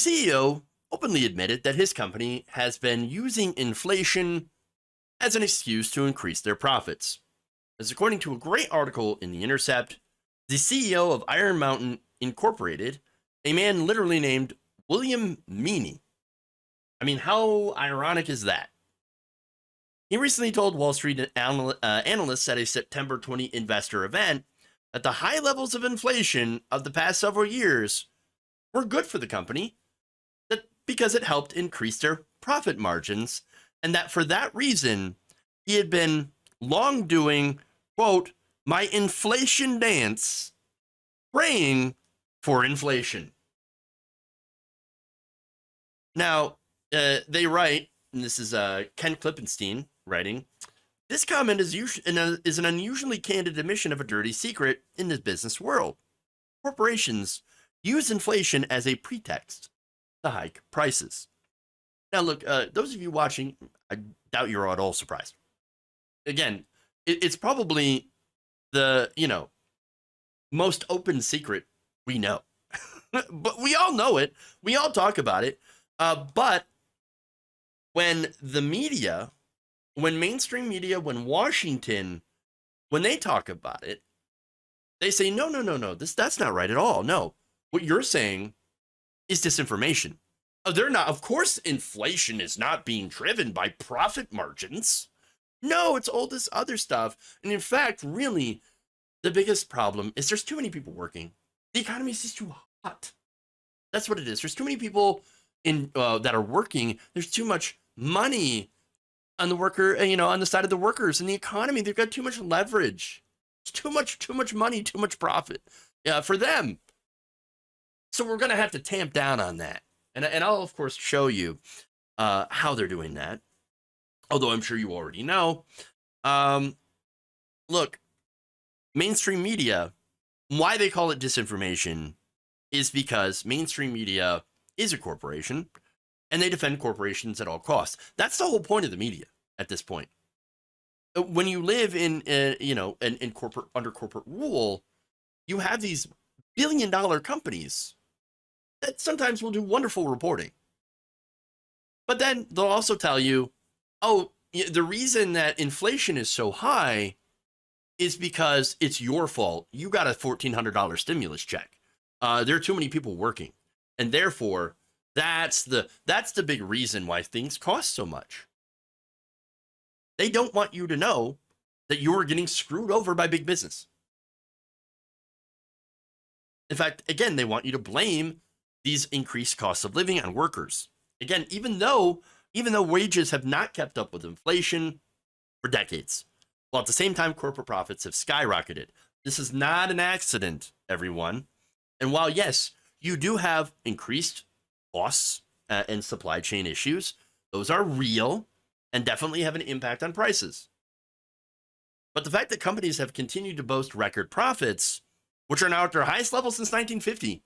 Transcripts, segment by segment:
CEO openly admitted that his company has been using inflation as an excuse to increase their profits. As according to a great article in The Intercept, the CEO of Iron Mountain Incorporated, a man literally named William Meaney. I mean, how ironic is that? He recently told Wall Street analysts at a September 20 investor event that the high levels of inflation of the past several years were good for the company because it helped increase their profit margins, and that for that reason, he had been long doing, quote, my inflation dance, praying for inflation. Now, they write, and this is Ken Klippenstein writing, this comment is an unusually candid admission of a dirty secret in the business world. Corporations use inflation as a pretext to hike prices. Now, look, those of you watching, I doubt you're at all surprised. Again, it's probably the, most open secret we know. But we all know it. We all talk about it. But when the media, when mainstream media, when Washington, when they talk about it, they say, no, that's not right at all. No, what you're saying is disinformation. They're not. Of course, inflation is not being driven by profit margins. No, it's all this other stuff. And in fact, really, the biggest problem is there's too many people working. The economy is just too hot. That's what it is. There's too many people in that are working. There's too much money on the worker, on the side of the workers in the economy. They've got too much leverage. It's too much money, too much profit for them. So we're going to have to tamp down on that. And I'll, of course, show you how they're doing that, although I'm sure you already know. Look, mainstream media, why they call it disinformation is because mainstream media is a corporation, and they defend corporations at all costs. That's the whole point of the media at this point. When you live in corporate under corporate rule, you have these billion-dollar companies that sometimes will do wonderful reporting. But then they'll also tell you, oh, the reason that inflation is so high is because it's your fault. You got a $1,400 stimulus check. There are too many people working. And therefore, that's the big reason why things cost so much. They don't want you to know that you're getting screwed over by big business. In fact, again, they want you to blame these increased costs of living on workers. Again, even though wages have not kept up with inflation for decades, while at the same time corporate profits have skyrocketed. This is not an accident, everyone. And while, yes, you do have increased costs and supply chain issues, those are real and definitely have an impact on prices. But the fact that companies have continued to boast record profits, which are now at their highest level since 1950,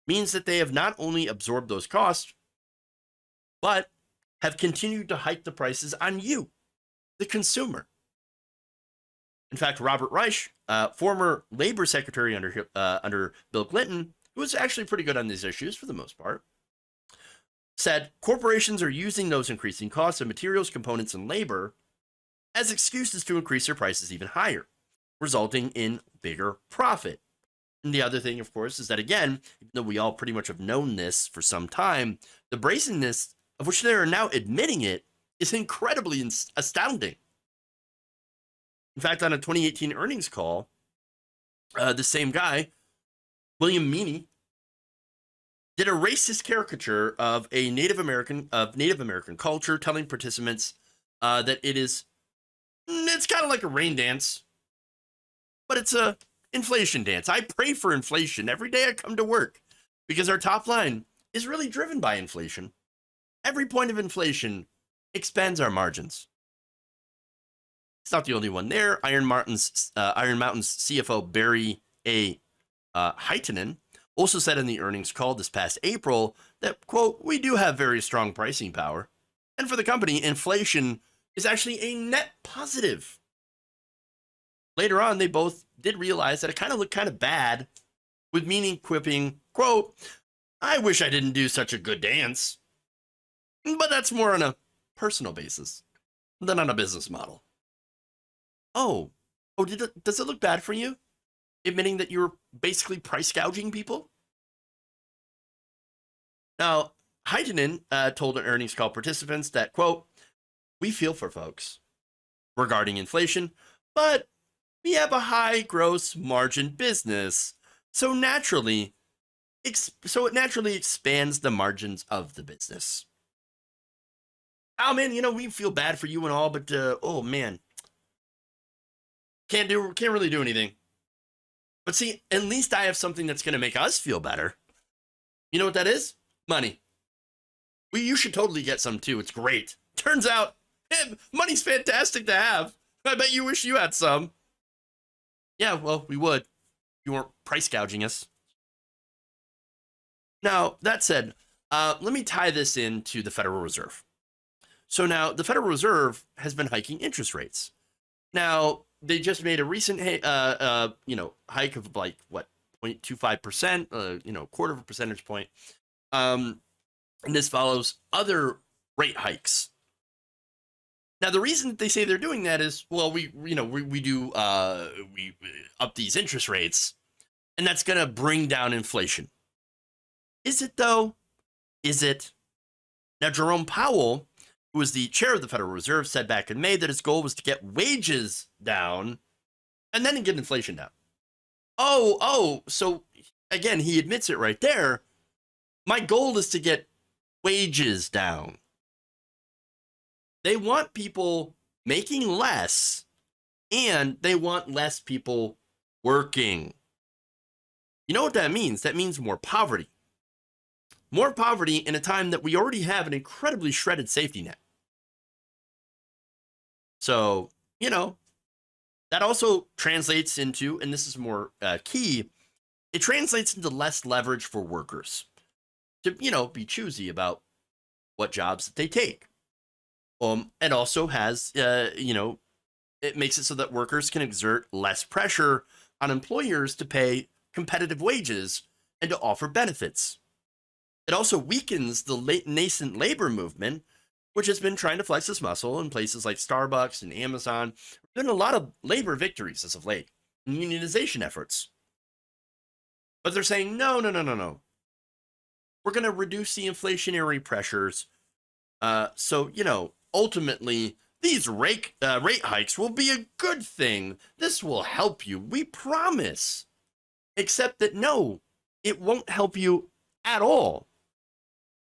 means that they have not only absorbed those costs, but have continued to hike the prices on you, the consumer. In fact, Robert Reich, former labor secretary under Bill Clinton, who was actually pretty good on these issues for the most part, said corporations are using those increasing costs of materials, components, and labor as excuses to increase their prices even higher, resulting in bigger profit. And the other thing, of course, is that, again, even though we all pretty much have known this for some time, the brazenness of which they are now admitting it is incredibly astounding. In fact, on a 2018 earnings call, the same guy, William Meaney, did a racist caricature of Native American culture, telling participants that it's kind of like a rain dance, but it's a inflation dance. I pray for inflation every day I come to work because our top line is really driven by inflation. Every point of inflation expands our margins. It's not the only one there. Iron Mountain's CFO Barry A. Heitinen also said in the earnings call this past April that, quote, we do have very strong pricing power. And for the company, inflation is actually a net positive. Later on, they both did realize that it kind of looked kind of bad, with Meaney quipping, quote, I wish I didn't do such a good dance. But that's more on a personal basis than on a business model. Oh, does it look bad for you? Admitting that you're basically price gouging people? Now, Heitinen told earnings call participants that, quote, we feel for folks regarding inflation, but we have a high gross margin business. So it naturally expands the margins of the business. Oh man, we feel bad for you and all, but oh man, can't really do anything. But see, at least I have something that's going to make us feel better. You know what that is? Money. You should totally get some too. It's great. Turns out, money's fantastic to have. I bet you wish you had some. Yeah, well, we would. You weren't price gouging us. Now, that said, let me tie this into the Federal Reserve. So now the Federal Reserve has been hiking interest rates. Now, they just made a recent hike of like, what, 0.25%, quarter of a percentage point. And this follows other rate hikes. Now, the reason that they say they're doing that is, well, we up these interest rates, and that's going to bring down inflation. Is it though? Is it? Now, Jerome Powell, who was the chair of the Federal Reserve, said back in May that his goal was to get wages down and then get inflation down. So again, he admits it right there. My goal is to get wages down. They want people making less, and they want less people working. You know what that means? That means more poverty. More poverty in a time that we already have an incredibly shredded safety net. So, that also translates into, and this is more key, it translates into less leverage for workers to, be choosy about what jobs that they take. It also has, it makes it so that workers can exert less pressure on employers to pay competitive wages and to offer benefits. It also weakens the nascent labor movement, which has been trying to flex its muscle in places like Starbucks and Amazon. There's been a lot of labor victories as of late, and unionization efforts. But they're saying, no. We're going to reduce the inflationary pressures. So, ultimately, these rate hikes will be a good thing. This will help you. We promise. Except that, no, it won't help you at all.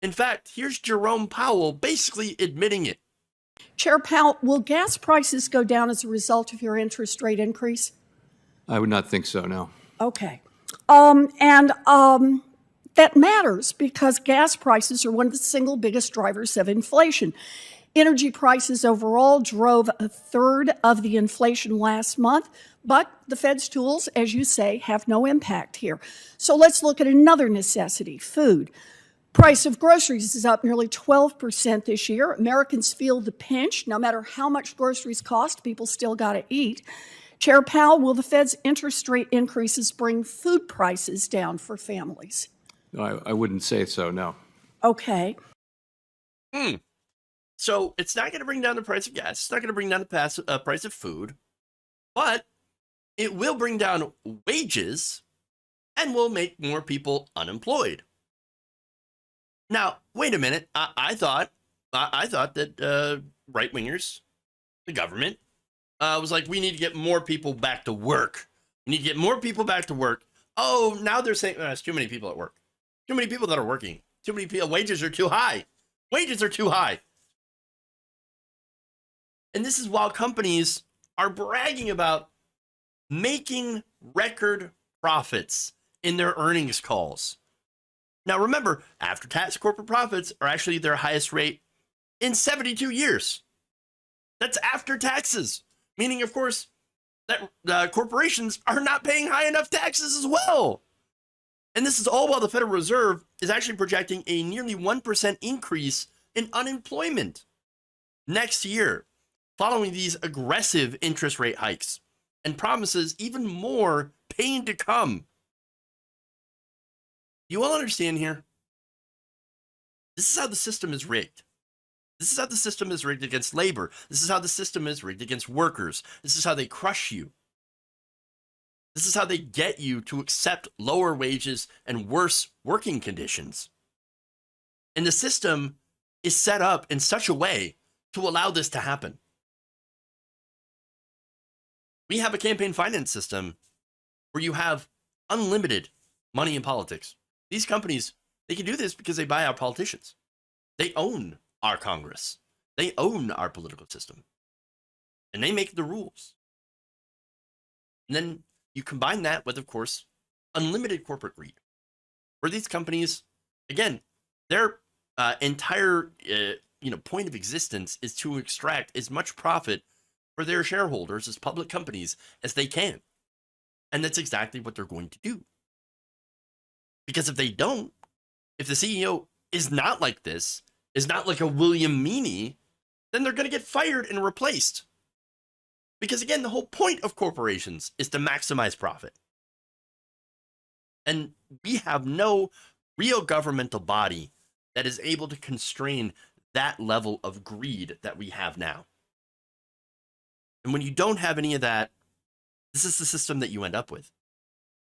In fact, here's Jerome Powell basically admitting it. Chair Powell, will gas prices go down as a result of your interest rate increase? I would not think so, no. Okay. That matters because gas prices are one of the single biggest drivers of inflation. Energy prices overall drove a third of the inflation last month, but the Fed's tools, as you say, have no impact here. So let's look at another necessity, food. Price of groceries is up nearly 12% this year. Americans feel the pinch. No matter how much groceries cost, people still got to eat. Chair Powell, will the Fed's interest rate increases bring food prices down for families? I wouldn't say so, no. Okay. So it's not going to bring down the price of gas. It's not going to bring down the price of food, but it will bring down wages and will make more people unemployed. Now, wait a minute. I thought that right wingers, the government, was like, we need to get more people back to work. We need to get more people back to work. Oh, now they're saying there's too many people at work. Too many people that are working. Too many people. Wages are too high. Wages are too high. And this is while companies are bragging about making record profits in their earnings calls. Now, remember, after-tax corporate profits are actually their highest rate in 72 years. That's after taxes, meaning, of course, that corporations are not paying high enough taxes as well. And this is all while the Federal Reserve is actually projecting a nearly 1% increase in unemployment next year, following these aggressive interest rate hikes, and promises even more pain to come. You all understand here? This is how the system is rigged. This is how the system is rigged against labor. This is how the system is rigged against workers. This is how they crush you. This is how they get you to accept lower wages and worse working conditions. And the system is set up in such a way to allow this to happen. We have a campaign finance system where you have unlimited money in politics. These companies, they can do this because they buy our politicians. They own our Congress. They own our political system. And they make the rules. And then you combine that with, of course, unlimited corporate greed, where these companies, again, their entire point of existence is to extract as much profit for their shareholders as public companies as they can. And that's exactly what they're going to do. Because if they don't, if the CEO is not like this, is not like a William Meany, then they're going to get fired and replaced. Because again, the whole point of corporations is to maximize profit. And we have no real governmental body that is able to constrain that level of greed that we have now. And when you don't have any of that, this is the system that you end up with.